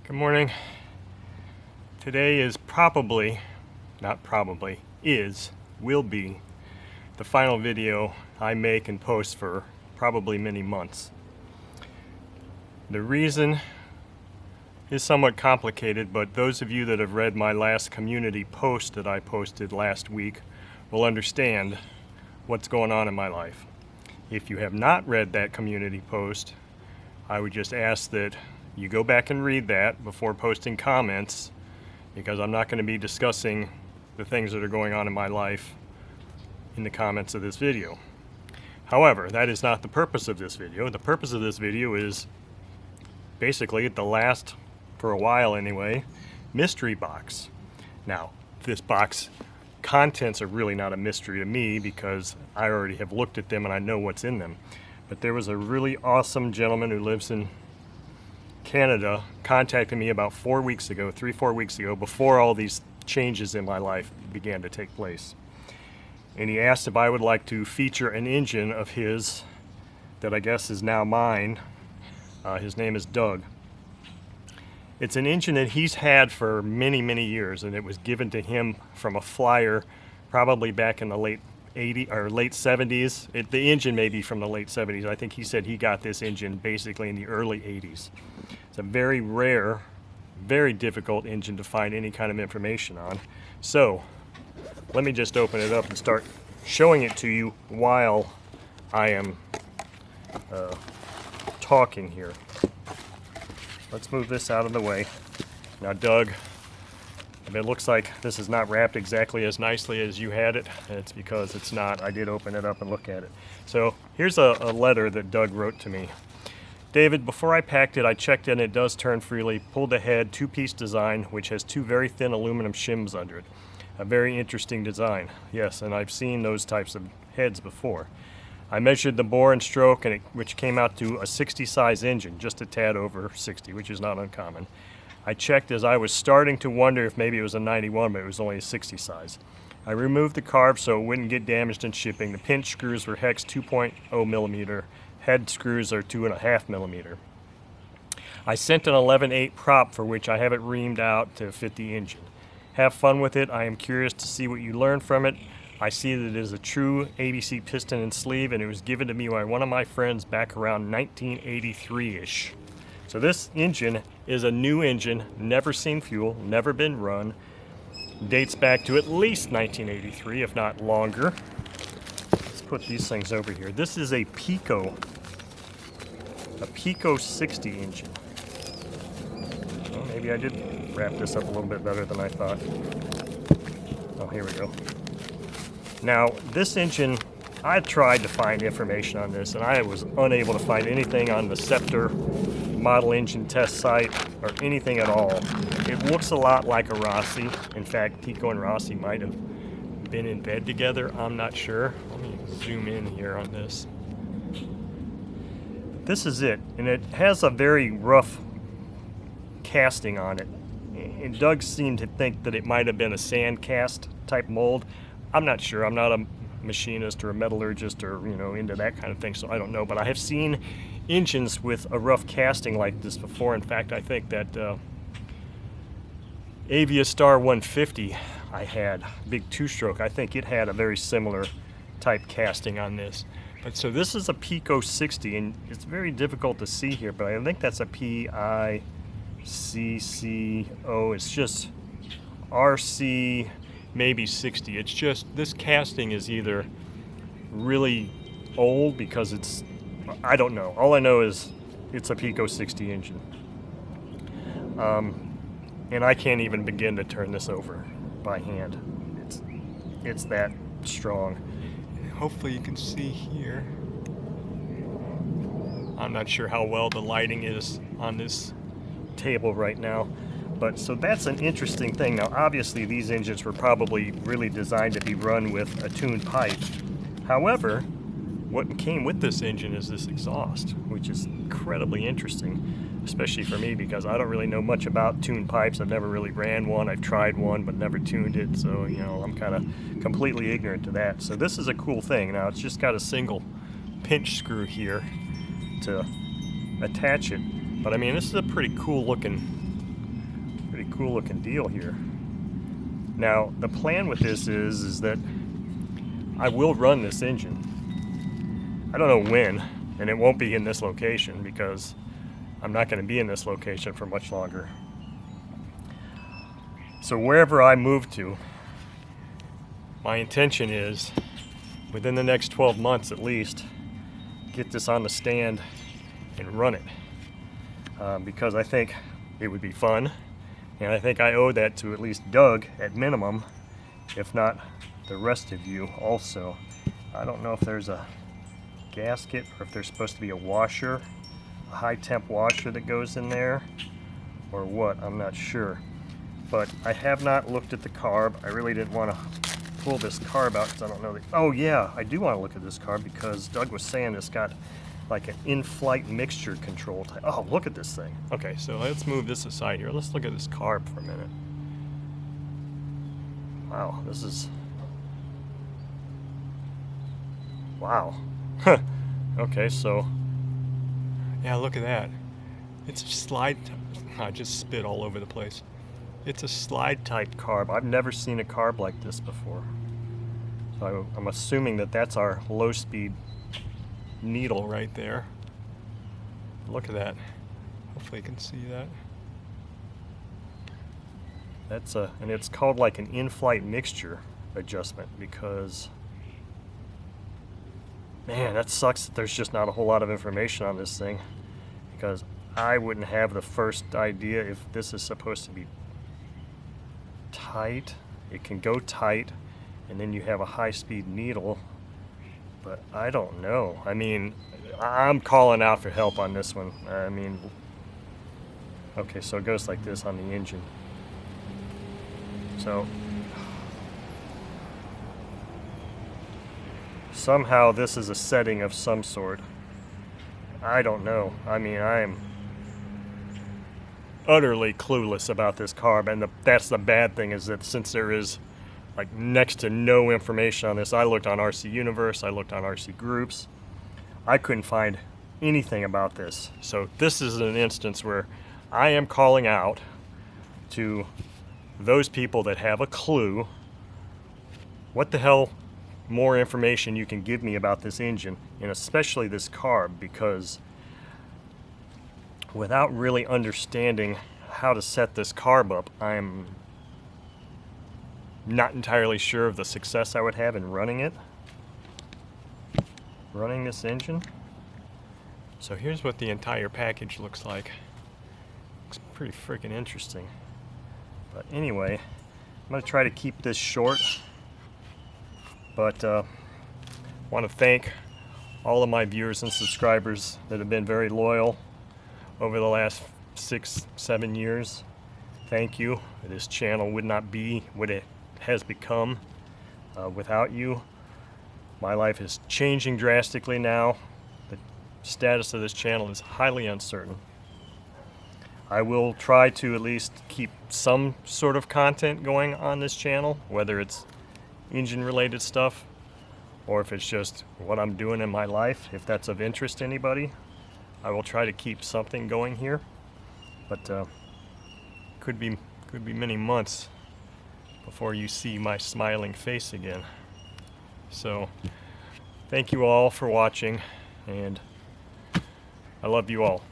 Good morning. Today is probably, not probably, will be the final video I make and post for probably many months. The reason is somewhat complicated, but those of you that have read my last community post that I posted last week will understand what's going on in my life. If you have not read that community post, I would just ask that you go back and read that before posting comments, because I'm not going to be discussing the things that are going on in my life in the comments of this video. However, that is not the purpose of this video. The purpose of this video is basically the last, for a while anyway, mystery box. Now, this box contents are really not a mystery to me because I already have looked at them and I know what's in them. But there was a really awesome gentleman who lives in Canada contacted me about 4 weeks ago, 3-4 weeks ago, before all these changes in my life began to take place. And he asked if I would like to feature an engine of his that I guess is now mine. His name is Doug. It's an engine that he's had for many, many years, and it was given to him from a flyer probably back in the late 80s or late 70s. The engine may be from the late 70s. I think he said he got this engine basically in the early 80s. It's a very rare, very difficult engine to find any kind of information on. So let me just open it up and start showing it to you while I am talking here. Let's move this out of the way. Now, Doug, if it looks like this is not wrapped exactly as nicely as you had it, it's because it's not. I did open it up and look at it. So here's a letter that Doug wrote to me. David, before I packed it, I checked in. It does turn freely. Pulled ahead, two-piece design, which has two very thin aluminum shims under it. A very interesting design. Yes, and I've seen those types of heads before. I measured the bore and stroke, which came out to a 60 size engine, just a tad over 60, which is not uncommon. I checked as I was starting to wonder if maybe it was a 91, but it was only a 60 size. I removed the carb so it wouldn't get damaged in shipping. The pinch screws were hex 2.0 millimeter. Head screws are 2.5 millimeter. I sent an 11/8 prop for which I have it reamed out to fit the engine. Have fun with it. I am curious to see what you learn from it. I see that it is a true ABC piston and sleeve, and it was given to me by one of my friends back around 1983-ish. So this engine is a new engine, never seen fuel, never been run. Dates back to at least 1983, if not longer. Let's put these things over here. This is a Pico 60 engine. Well, maybe I did wrap this up a little bit better than I thought. Oh, here we go. Now, this engine, I tried to find information on this, and I was unable to find anything on the Scepter model engine test site or anything at all. It looks a lot like a Rossi. In fact, Pico and Rossi might have been in bed together. I'm not sure. Let me zoom in here on this. This is it, and it has a very rough casting on it. And Doug seemed to think that it might have been a sand cast type mold. I'm not sure. I'm not a machinist or a metallurgist or, into that kind of thing, so I don't know. But I have seen engines with a rough casting like this before. In fact, I think that Aviastar 150 I had, big two-stroke, I think it had a very similar type casting on this. But so this is a Pico 60, and it's very difficult to see here, but I think that's a PICCO. It's just RC maybe 60. It's just, this casting is either really old because it's, I don't know. All I know is it's a Pico 60 engine. And I can't even begin to turn this over by hand. It's that strong. Hopefully you can see here. I'm not sure how well the lighting is on this table right now. But so that's an interesting thing. Now, obviously, these engines were probably really designed to be run with a tuned pipe. However, what came with this engine is this exhaust, which is incredibly interesting, especially for me because I don't really know much about tuned pipes. I've never really ran one. I've tried one, but never tuned it. So, I'm kind of completely ignorant to that. So this is a cool thing. Now, it's just got a single pinch screw here to attach it. But I mean, this is a pretty cool looking cool looking deal here. Now, the plan with this is that I will run this engine. I don't know when, and it won't be in this location because I'm not going to be in this location for much longer. So wherever I move to, my intention is, within the next 12 months at least, get this on the stand and run it. Because I think it would be fun, and I think I owe that to at least Doug at minimum, if not the rest of you also. I don't know if there's a gasket or if there's supposed to be a washer, a high temp washer that goes in there, or what, I'm not sure. But I have not looked at the carb. I really didn't want to pull this carb out because I don't know the, oh yeah, I do want to look at this carb because Doug was saying it's got like an in-flight mixture control type. Oh, look at this thing. Okay, so let's move this aside here. Let's look at this carb for a minute. Wow, this is, wow. Okay, so, yeah, look at that. It's a slide, I just spit all over the place. It's a slide type carb. I've never seen a carb like this before. So I'm assuming that that's our low speed needle right there. Look at that. Hopefully you can see that. That's and it's called like an in-flight mixture adjustment because, man, that sucks that there's just not a whole lot of information on this thing, because I wouldn't have the first idea if this is supposed to be tight. It can go tight, and then you have a high-speed needle, but I don't know. I mean, I'm calling out for help on this one. I mean, okay, so it goes like this on the engine. So somehow this is a setting of some sort. I don't know. I mean, I am utterly clueless about this carb, and that's the bad thing, is that since there is like next to no information on this, I looked on RC Universe, I looked on RC Groups, I couldn't find anything about this. So this is an instance where I am calling out to those people that have a clue what the hell more information you can give me about this engine, and especially this carb, because without really understanding how to set this carb up, I'm not entirely sure of the success I would have in running this engine. So here's what the entire package looks like. Looks pretty freaking interesting. But anyway, I'm going to try to keep this short, but want to thank all of my viewers and subscribers that have been very loyal over the last 6-7 years. Thank you. This channel would not be what it has become without you. My life is changing drastically now. The status of this channel is highly uncertain. I will try to at least keep some sort of content going on this channel, whether it's engine related stuff or if it's just what I'm doing in my life. If that's of interest to anybody, I will try to keep something going here, but could be many months before you see my smiling face again. So thank you all for watching, and I love you all.